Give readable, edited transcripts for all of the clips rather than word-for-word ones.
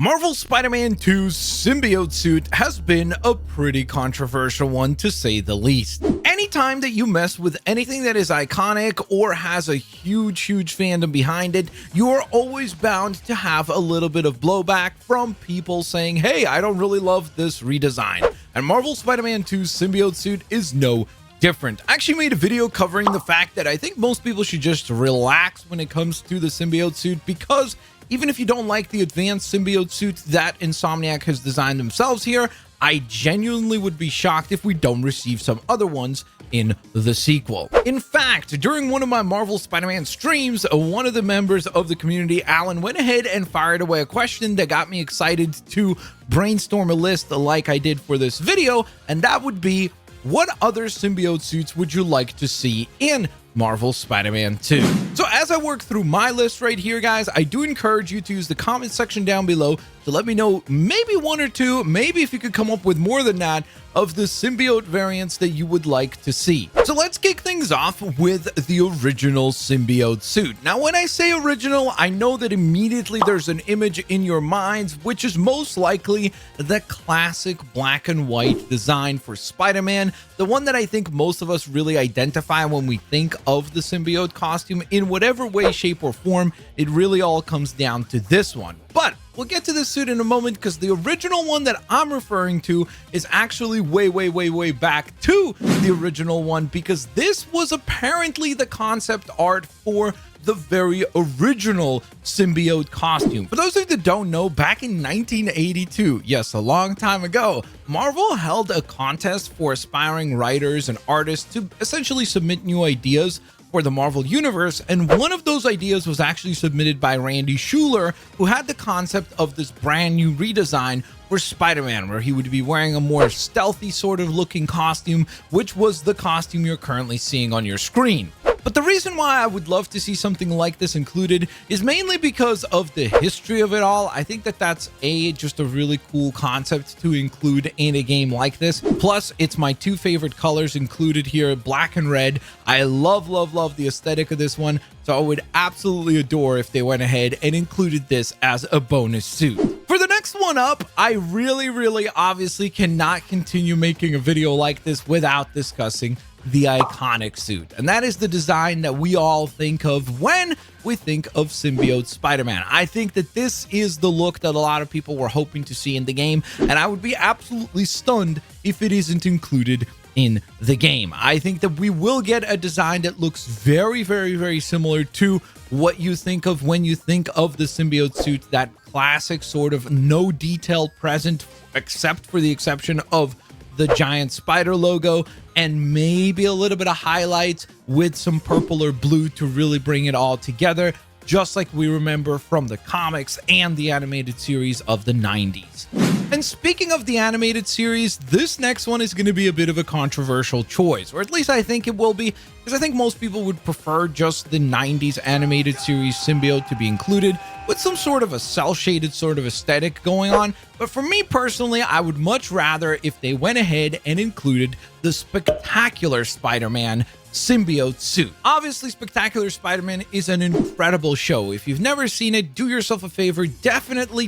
Marvel Spider-Man 2's Symbiote Suit has been a pretty controversial one, to say the least. Anytime that you mess with anything that is iconic or has a huge fandom behind it, you are always bound to have a little bit of blowback from people saying, hey, I don't really love this redesign. And Marvel Spider-Man 2's Symbiote Suit is no different. I actually made a video covering the fact that I think most people should just relax when it comes to the Symbiote Suit, because even if you don't like the advanced symbiote suit that Insomniac has designed themselves here, I genuinely would be shocked if we don't receive some other ones in the sequel. In fact, during one of my Marvel Spider-Man streams, one of the members of the community, Alan, went ahead and fired away a question that got me excited to brainstorm a list like I did for this video, and that would be, what other symbiote suits would you like to see in Marvel Spider-Man 2? So as I work through my list right here, guys, I do encourage you to use the comment section down below to let me know maybe one or two, maybe if you could come up with more than that, of the symbiote variants that you would like to see. So let's kick things off with the original symbiote suit. Now, when I say original, I know that immediately there's an image in your minds, which is most likely the classic black and white design for Spider-Man, the one that I think most of us really identify when we think of the symbiote costume in whatever way, shape, or form. It really all comes down to this one. But we'll get to this suit in a moment, because the original one that I'm referring to is actually way back to the original one, because this was apparently the concept art for the very original symbiote costume. For those of you that don't know, back in 1982, yes, a long time ago, Marvel held a contest for aspiring writers and artists to essentially submit new ideas for the Marvel Universe, and one of those ideas was actually submitted by Randy Schuler, who had the concept of this brand new redesign for Spider-Man, where he would be wearing a more stealthy sort of looking costume, which was the costume you're currently seeing on your screen. But the reason why I would love to see something like this included is mainly because of the history of it all. I think that that's just a really cool concept to include in a game like this. Plus, it's my two favorite colors included here, black and red. I love the aesthetic of this one, so I would absolutely adore if they went ahead and included this as a bonus suit. For the next one up, I really obviously cannot continue making a video like this without discussing the iconic suit, and that is the design that we all think of when we think of Symbiote Spider-Man. I think that this is the look that a lot of people were hoping to see in the game, and I would be absolutely stunned if it isn't included in the game. I think that we will get a design that looks very similar to what you think of when you think of the symbiote suit, that classic sort of no detail present, except for the exception of the giant spider logo, and maybe a little bit of highlights with some purple or blue to really bring it all together, just like we remember from the comics and the animated series of the 90s. And speaking of the animated series, this next one is going to be a bit of a controversial choice, or at least I think it will be, because I think most people would prefer just the 90s animated series symbiote to be included, with some sort of a cel-shaded sort of aesthetic going on. But for me personally, I would much rather if they went ahead and included the Spectacular Spider-Man symbiote suit. Obviously, Spectacular Spider-Man is an incredible show. If you've never seen it, do yourself a favor, definitely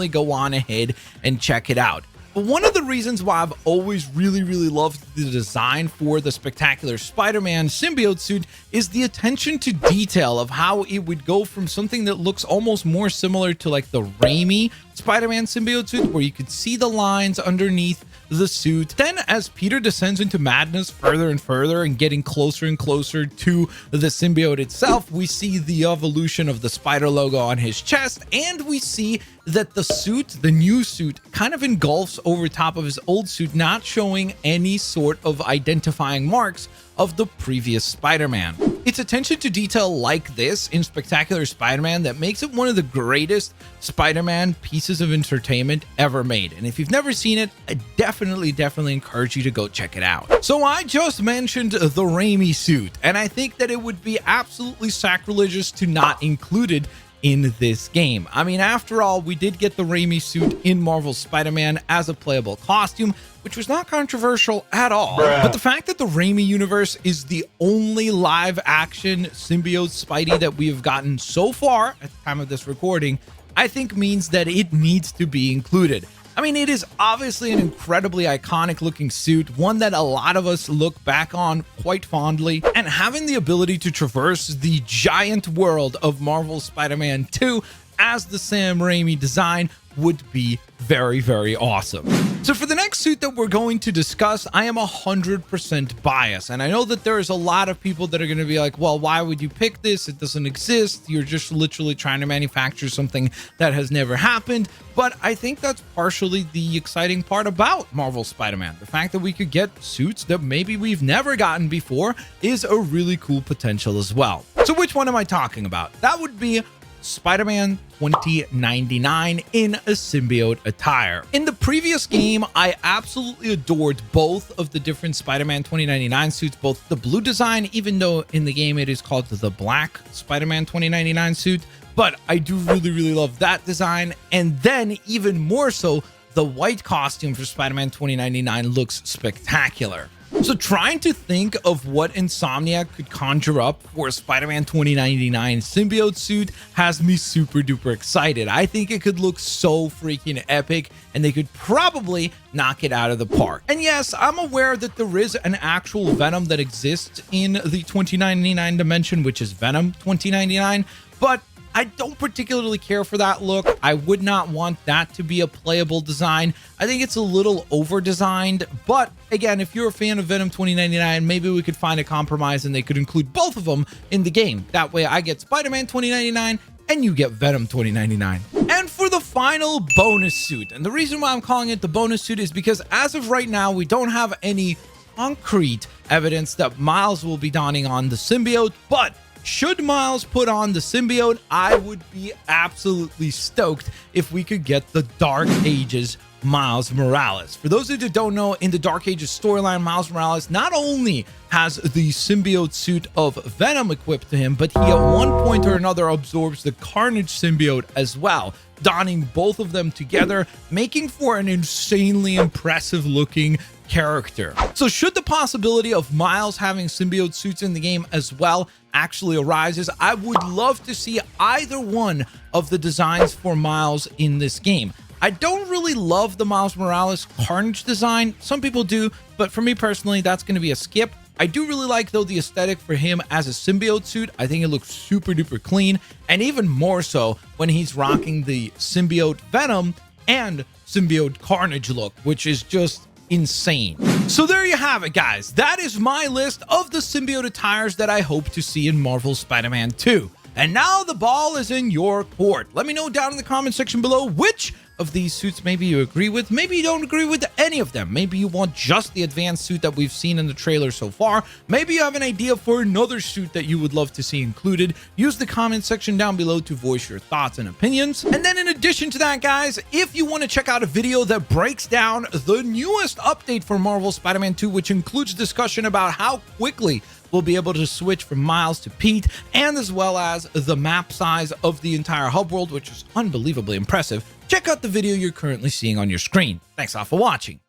go on ahead and check it out. But one of the reasons why I've always really loved the design for the Spectacular Spider-Man symbiote suit is the attention to detail of how it would go from something that looks almost more similar to like the Remy Spider-Man symbiote suit, where you could see the lines underneath the suit. Then as Peter descends into madness further and further and getting closer and closer to the symbiote itself, we see the evolution of the spider logo on his chest, and we see that the suit, the new suit, kind of engulfs over top of his old suit, not showing any sort of identifying marks of the previous Spider-Man. It's attention to detail like this in Spectacular Spider-Man that makes it one of the greatest Spider-Man pieces of entertainment ever made. And if you've never seen it, I definitely encourage you to go check it out. So I just mentioned the Remy suit, and I think that it would be absolutely sacrilegious to not include it in this game. I mean, after all, we did get the Remy suit in Marvel Spider-Man as a playable costume, which was not controversial at all. But the fact that the Remy universe is the only live action symbiote Spidey that we have gotten so far at the time of this recording I think means that it needs to be included. I mean, it is obviously an incredibly iconic looking suit, one that a lot of us look back on quite fondly, and having the ability to traverse the giant world of Marvel's Spider-Man 2 as the Sam Raimi design would be very, very awesome. So for the next suit that we're going to discuss, I am 100% biased. And I know that there is a lot of people that are going to be like, well, why would you pick this? It doesn't exist. You're just literally trying to manufacture something that has never happened. But I think that's partially the exciting part about Marvel Spider-Man. The fact that we could get suits that maybe we've never gotten before is a really cool potential as well. So which one am I talking about? That would be Spider-Man 2099 in a symbiote attire. In the previous game, I absolutely adored both of the different Spider-Man 2099 suits, both the blue design, even though in the game it is called the black Spider-Man 2099 suit, but I do really love that design. And then even more so, the white costume for Spider-Man 2099 looks spectacular. So trying to think of what Insomniac could conjure up for a Spider-Man 2099 symbiote suit has me super duper excited. I think it could look so freaking epic, and they could probably knock it out of the park. And yes, I'm aware that there is an actual Venom that exists in the 2099 dimension, which is Venom 2099, but I don't particularly care for that look. I would not want that to be a playable design. I think it's a little over-designed, but again, if you're a fan of Venom 2099, maybe we could find a compromise and they could include both of them in the game. That way I get Spider-Man 2099 and you get Venom 2099. And for the final bonus suit, and the reason why I'm calling it the bonus suit is because as of right now, we don't have any concrete evidence that Miles will be donning on the symbiote, but should Miles put on the symbiote, I would be absolutely stoked if we could get the Dark Ages Miles Morales. For those of you that don't know, in the Dark Ages storyline, Miles Morales not only has the symbiote suit of Venom equipped to him, but he at one point or another absorbs the Carnage symbiote as well, donning both of them together, making for an insanely impressive looking character. So should the possibility of Miles having symbiote suits in the game as well actually arises, I would love to see either one of the designs for Miles in this game. I don't really love the Miles Morales Carnage design. Some people do, but for me personally, that's going to be a skip. I do really like, though, the aesthetic for him as a symbiote suit. I think it looks super duper clean, and even more so when he's rocking the symbiote Venom and symbiote Carnage look, which is just insane. So there you have it, guys. That is my list of the symbiote attires that I hope to see in Marvel's Spider-Man 2. And now the ball is in your court. Let me know down in the comment section below which of these suits maybe you agree with, maybe you don't agree with any of them. Maybe you want just the advanced suit that we've seen in the trailer so far. Maybe you have an idea for another suit that you would love to see included. Use the comment section down below to voice your thoughts and opinions. And then in addition to that, guys, if you want to check out a video that breaks down the newest update for Marvel Spider-Man 2, which includes discussion about how quickly we'll be able to switch from Miles to Pete, and as well as the map size of the entire hub world, which is unbelievably impressive, check out the video you're currently seeing on your screen. Thanks all for watching.